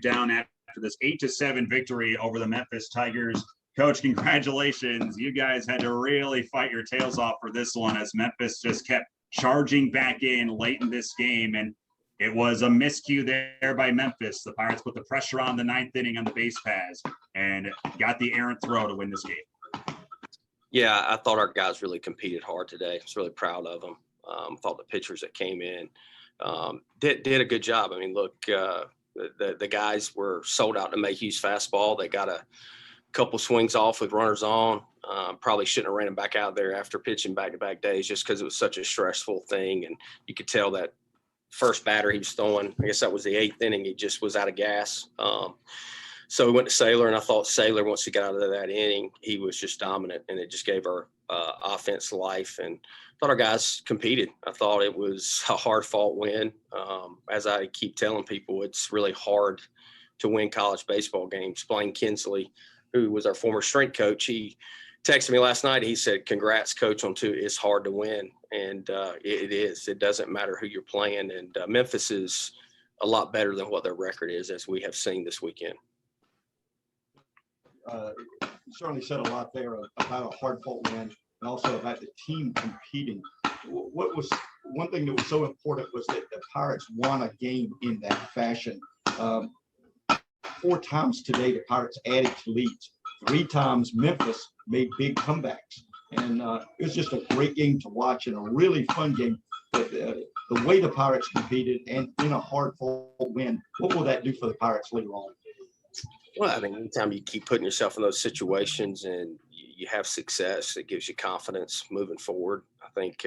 down after this 8-7 victory over the Memphis Tigers. Coach, congratulations. You guys had to really fight your tails off for this one as Memphis just kept charging back in late in this game. And it was a miscue there by Memphis. The Pirates put the pressure on the ninth inning on the base paths and got the errant throw to win this game. Yeah, I thought our guys really competed hard today. I was really proud of them. Thought the pitchers that came in did a good job. I mean, look, the guys were sold out to Mayhew's fastball. They got a couple swings off with runners on. Probably shouldn't have ran him back out there after pitching back-to-back days just because it was such a stressful thing. And you could tell that first batter he was throwing, I guess that was the eighth inning, he just was out of gas. So we went to Saylor, and I thought Saylor, once he got out of that inning, he was just dominant, and it just gave our offense life. And I thought our guys competed. I thought it was a hard-fought win. As I keep telling people, it's really hard to win college baseball games. Blaine Kinsley, who was our former strength coach, he texted me last night. He said, "Congrats, coach, on two. It's hard to win." And it is. It doesn't matter who you're playing. And Memphis is a lot better than what their record is, as we have seen this weekend. You certainly said a lot there about a hard-fought win and also about the team competing. What was one thing that was so important was that the Pirates won a game in that fashion. 4 times today, the Pirates added to leads. 3 times Memphis made big comebacks. And it was just a great game to watch and a really fun game. But the way the Pirates competed and in a hard-fought win, what will that do for the Pirates later on? Well, I think anytime you keep putting yourself in those situations and you have success, it gives you confidence moving forward. I think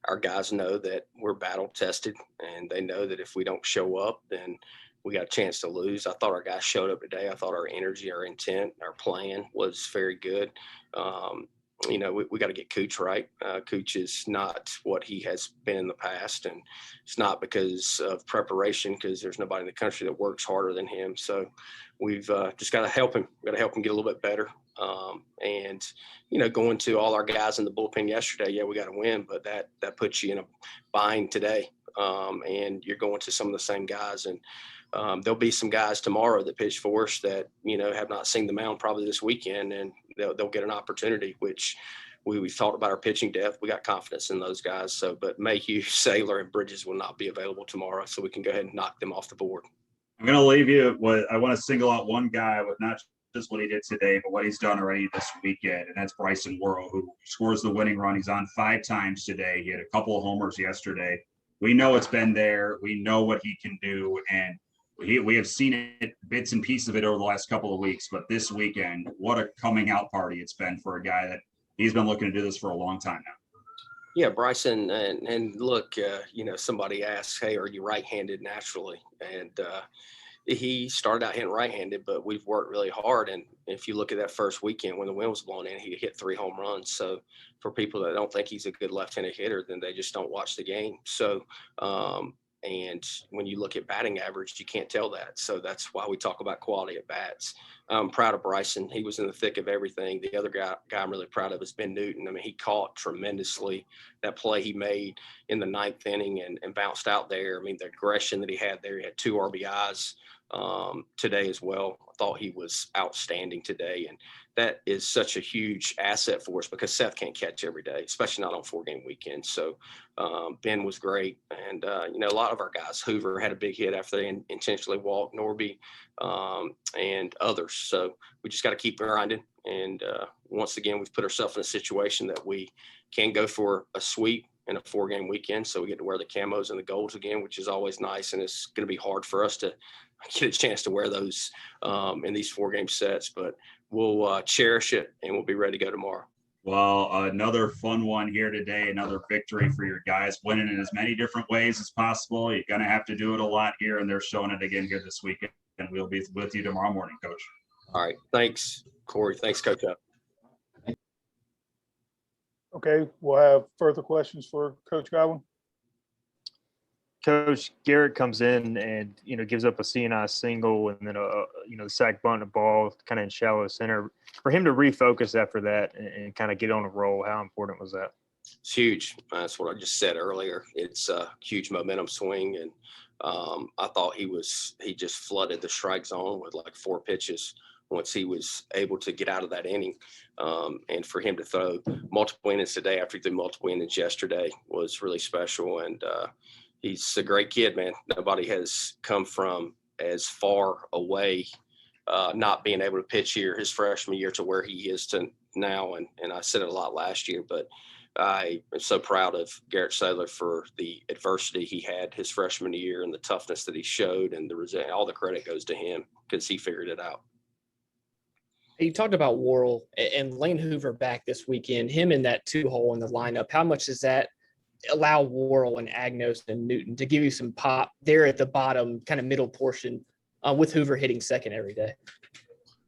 our guys know that we're battle tested, and they know that if we don't show up, then we got a chance to lose. I thought our guys showed up today. I thought our energy, our intent, our plan was very good. We got to get Cooch right. Cooch is not what he has been in the past, and it's not because of preparation, because there's nobody in the country that works harder than him. So we've just got to help him. We've got to help him get a little bit better. Going to all our guys in the bullpen yesterday, yeah, we got to win, but that puts you in a bind today. And you're going to some of the same guys, and there'll be some guys tomorrow that pitch for us that, have not seen the mound probably this weekend, and they'll get an opportunity, which we've talked about our pitching depth. We got confidence in those guys. So, but Mayhew, Saylor, and Bridges will not be available tomorrow, so we can go ahead and knock them off the board. I'm going to leave you with, I want to single out one guy with not just what he did today, but what he's done already this weekend, and that's Bryson Worrell, who scores the winning run. He's on 5 times today. He had a couple of homers yesterday. We know it's been there. We know what he can do, and we have seen it, bits and pieces of it over the last couple of weeks. But this weekend, what a coming out party it's been for a guy that he's been looking to do this for a long time now. Yeah, Bryson, and look, somebody asked, "Hey, are you right-handed naturally?" And he started out hitting right-handed, but we've worked really hard. And if you look at that first weekend when the wind was blowing in, he hit 3 home runs. So for people that don't think he's a good left-handed hitter, then they just don't watch the game. So, and when you look at batting average, you can't tell that. So that's why we talk about quality at bats. I'm proud of Bryson. He was in the thick of everything. The other guy I'm really proud of is Ben Newton. I mean, he caught tremendously. That play he made in the 9th inning and bounced out there. I mean, the aggression that he had there, he had 2 RBIs today as well. I thought he was outstanding today. And that is such a huge asset for us because Seth can't catch every day, especially not on 4-game weekends. So Ben was great. And, a lot of our guys, Hoover had a big hit after they intentionally walked, Norby, and others. So we just got to keep grinding. And once again, we've put ourselves in a situation that we can go for a sweep in a 4-game weekend. So we get to wear the camos and the golds again, which is always nice. And it's going to be hard for us to get a chance to wear those in these 4-game sets, but we'll cherish it and we'll be ready to go tomorrow. Well, another fun one here today, another victory for your guys, winning in as many different ways as possible. You're going to have to do it a lot here, and they're showing it again here this weekend. And we'll be with you tomorrow morning, Coach. All right. Thanks, Corey. Thanks, Coach. Okay, we'll have further questions for Coach Godwin. Coach, Garrett comes in and, gives up a CNI single and then the sack bunt and ball kind of in shallow center. For him to refocus after that and kind of get on a roll, how important was that? It's huge. That's what I just said earlier. It's a huge momentum swing. And I thought he just flooded the strike zone with like 4 pitches once he was able to get out of that inning. And for him to throw multiple innings today after he threw multiple innings yesterday was really special. And he's a great kid, man. Nobody has come from as far away, not being able to pitch here his freshman year to where he is to now. And I said it a lot last year, but I am so proud of Garrett Sadler for the adversity he had his freshman year and the toughness that he showed, and all the credit goes to him because he figured it out. You talked about Worrell and Lane Hoover back this weekend, him in that 2-hole in the lineup. How much does that allow Worrell and Agnos and Newton to give you some pop there at the bottom, kind of middle portion, with Hoover hitting second every day?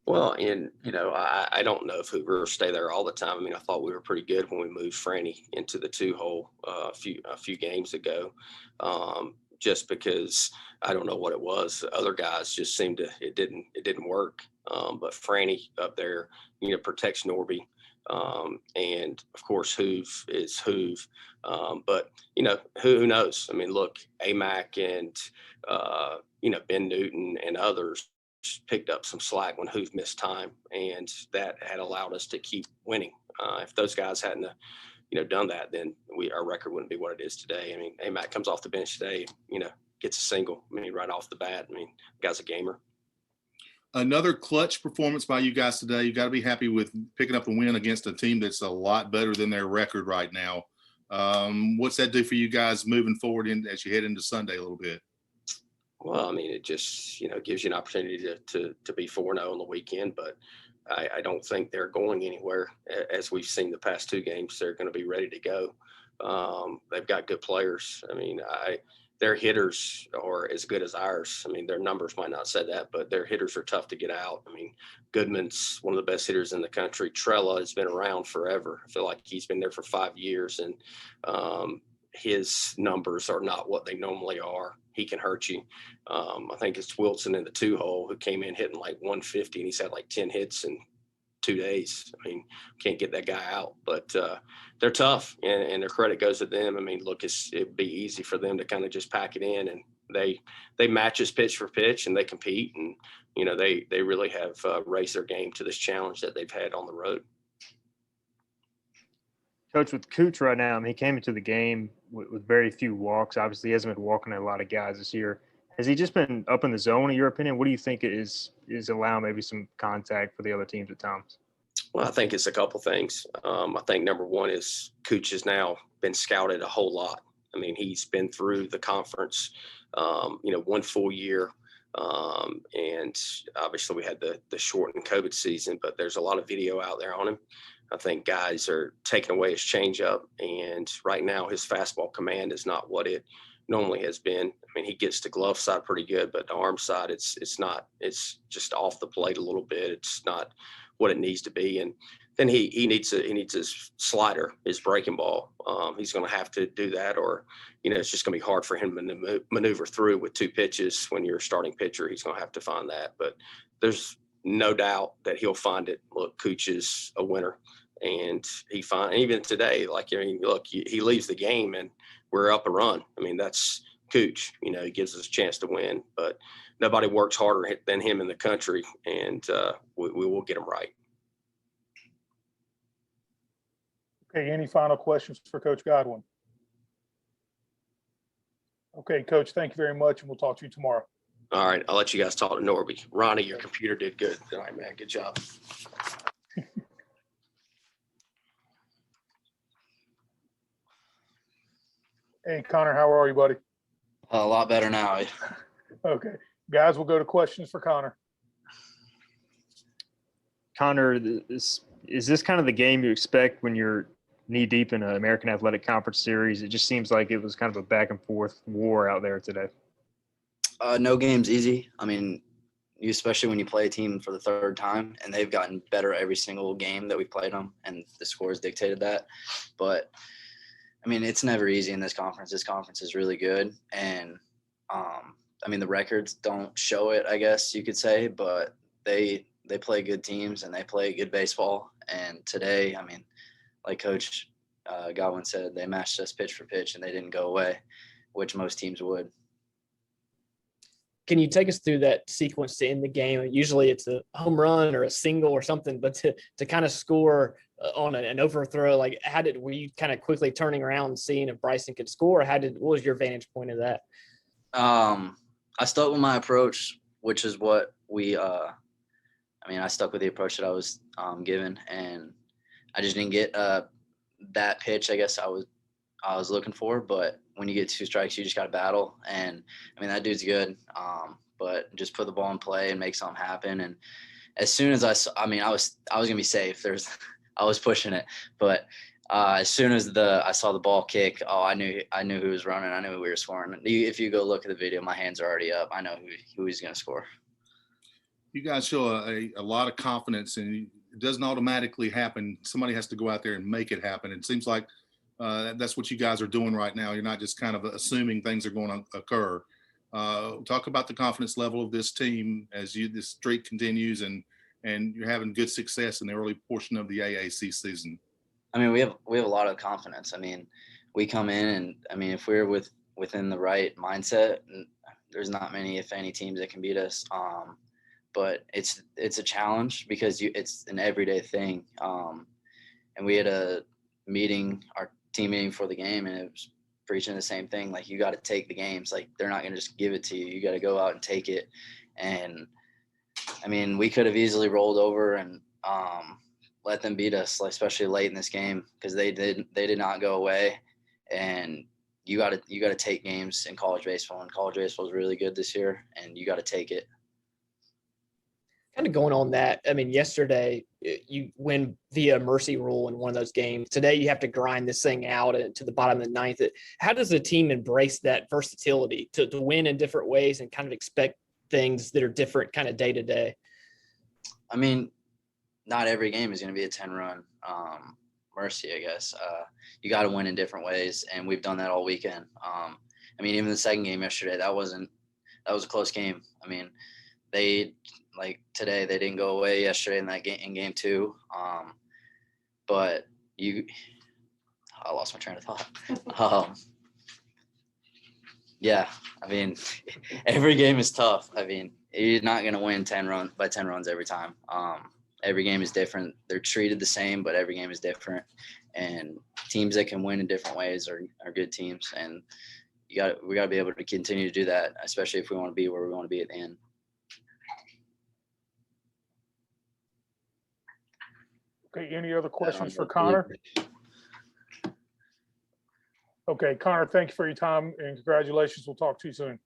Well, and, I don't know if Hoover will stay there all the time. I mean, I thought we were pretty good when we moved Franny into the 2-hole a few games ago, just because I don't know what it was. Other guys just seemed to, it didn't work. But Franny up there, protects Norby. And of course, Hoove is Hoove. But, who knows? I mean, look, AMAC and, Ben Newton and others picked up some slack when Hoove missed time, and that had allowed us to keep winning. If those guys hadn't, done that, then our record wouldn't be what it is today. I mean, AMAC comes off the bench today, gets a single. I mean, right off the bat. I mean, the guy's a gamer. Another clutch performance by you guys today. You got to be happy with picking up a win against a team that's a lot better than their record right now. What's that do for you guys moving forward as you head into Sunday a little bit? Well, I mean, it just, gives you an opportunity to be 4-0 on the weekend, but I don't think they're going anywhere. As we've seen the past 2 games, they're going to be ready to go. They've got good players. I mean, their hitters are as good as ours. I mean, their numbers might not say that, but their hitters are tough to get out. I mean, Goodman's one of the best hitters in the country. Trella has been around forever. I feel like he's been there for 5 years, and his numbers are not what they normally are. He can hurt you. I think it's Wilson in the 2-hole who came in hitting like 150, and he's had like 10 hits in 2 days. I mean, can't get that guy out, but they're tough, and their credit goes to them. I mean, look, it'd be easy for them to kind of just pack it in, and they match us pitch for pitch, and they compete, and they really have raised their game to this challenge that they've had on the road. Coach, with Cooch right now, I mean, he came into the game with very few walks. Obviously, he hasn't been walking a lot of guys this year. Has he just been up in the zone, in your opinion? What do you think is allowing maybe some contact for the other teams at times? Well, I think it's a couple things. I think number one is Cooch has now been scouted a whole lot. I mean, he's been through the conference, 1 full year. And obviously we had the shortened COVID season, but there's a lot of video out there on him. I think guys are taking away his changeup, and right now his fastball command is not what it normally has been. I mean, he gets the glove side pretty good, but the arm side, it's not. It's just off the plate a little bit. It's not what it needs to be. And then he needs his slider, his breaking ball. He's going to have to do that, or it's just going to be hard for him to maneuver through with 2 pitches when you're a starting pitcher. He's going to have to find that, but there's no doubt that he'll find it. Look, Cooch is a winner. And even today, look, he leaves the game and we're up a run. I mean, that's Cooch. He gives us a chance to win, but nobody works harder than him in the country, and we will get him right. Okay, any final questions for Coach Godwin? Okay, Coach, thank you very much, and we'll talk to you tomorrow. All right, I'll let you guys talk to Norby. Ronnie, your computer did good tonight, man. Good job. Hey, Connor, how are you, buddy? A lot better now. Okay. Guys, we'll go to questions for Connor. Connor, is this kind of the game you expect when you're knee-deep in an American Athletic Conference series? It just seems like it was kind of a back-and-forth war out there today. No game's easy. I mean, especially when you play a team for the 3rd time, and they've gotten better every single game that we played them, and the scores dictated that. But I mean, it's never easy in this conference. This conference is really good. And, I mean, the records don't show it, I guess you could say, but they play good teams and they play good baseball. And today, I mean, like Coach Godwin said, they matched us pitch for pitch and they didn't go away, which most teams would. Can you take us through that sequence to end the game? Usually it's a home run or a single or something, but to kind of score on an overthrow, like were you kind of quickly turning around and seeing if Bryson could score? What was your vantage point of that? I stuck with my approach, which is what I stuck with the approach that I was given, and I just didn't get that pitch, I guess I was looking for. But when you get 2 strikes, you just got to battle. And that dude's good, but just put the ball in play and make something happen. And as soon as I was gonna be safe. I was pushing it, but as soon as I saw the ball kick, I knew who was running. I knew we were scoring. If you go look at the video, my hands are already up. I know who he's gonna score. You guys show a lot of confidence, and it doesn't automatically happen. Somebody has to go out there and make it happen. It seems like that's what you guys are doing right now. You're not just kind of assuming things are going to occur. Talk about the confidence level of this team as this streak continues, and you're having good success in the early portion of the AAC season. We have a lot of confidence. We come in and if we're within the right mindset, there's not many, if any, teams that can beat us. But it's a challenge because it's an everyday thing. And we had a meeting, our team meeting for the game, and it was preaching the same thing. Like, you got to take the games. Like, they're not going to just give it to you. You got to go out and take it. And we could have easily rolled over and let them beat us, especially late in this game, because they did not go away. And you got to take games in college baseball, and college baseball is really good this year, and you got to take it. Kind of going on that, yesterday you win via mercy rule in one of those games. Today you have to grind this thing out to the bottom of the ninth. How does the team embrace that versatility to win in different ways and kind of expect things that are different kind of day to day? Not every game is going to be a 10-run mercy, I guess. You got to win in different ways, and we've done that all weekend. Even the second game yesterday, that was a close game. Today they didn't go away yesterday in game 2. But I lost my train of thought. Yeah, every game is tough. You're not going to win 10 runs every time. Every game is different. They're treated the same, but every game is different. And teams that can win in different ways are good teams. And we got to be able to continue to do that, especially if we want to be where we want to be at the end. Okay, any other questions for Connor? Okay, Connor, thank you for your time and congratulations. We'll talk to you soon.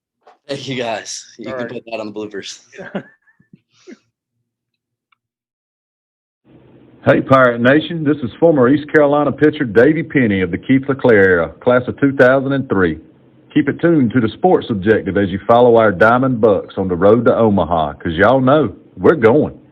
Thank you, guys. You All can right. put that on the bloopers. Hey, Pirate Nation, this is former East Carolina pitcher Davey Penny of the Keith LeClaire era, class of 2003. Keep it tuned to the Sports Objective as you follow our Diamond Bucks on the road to Omaha, because y'all know we're going.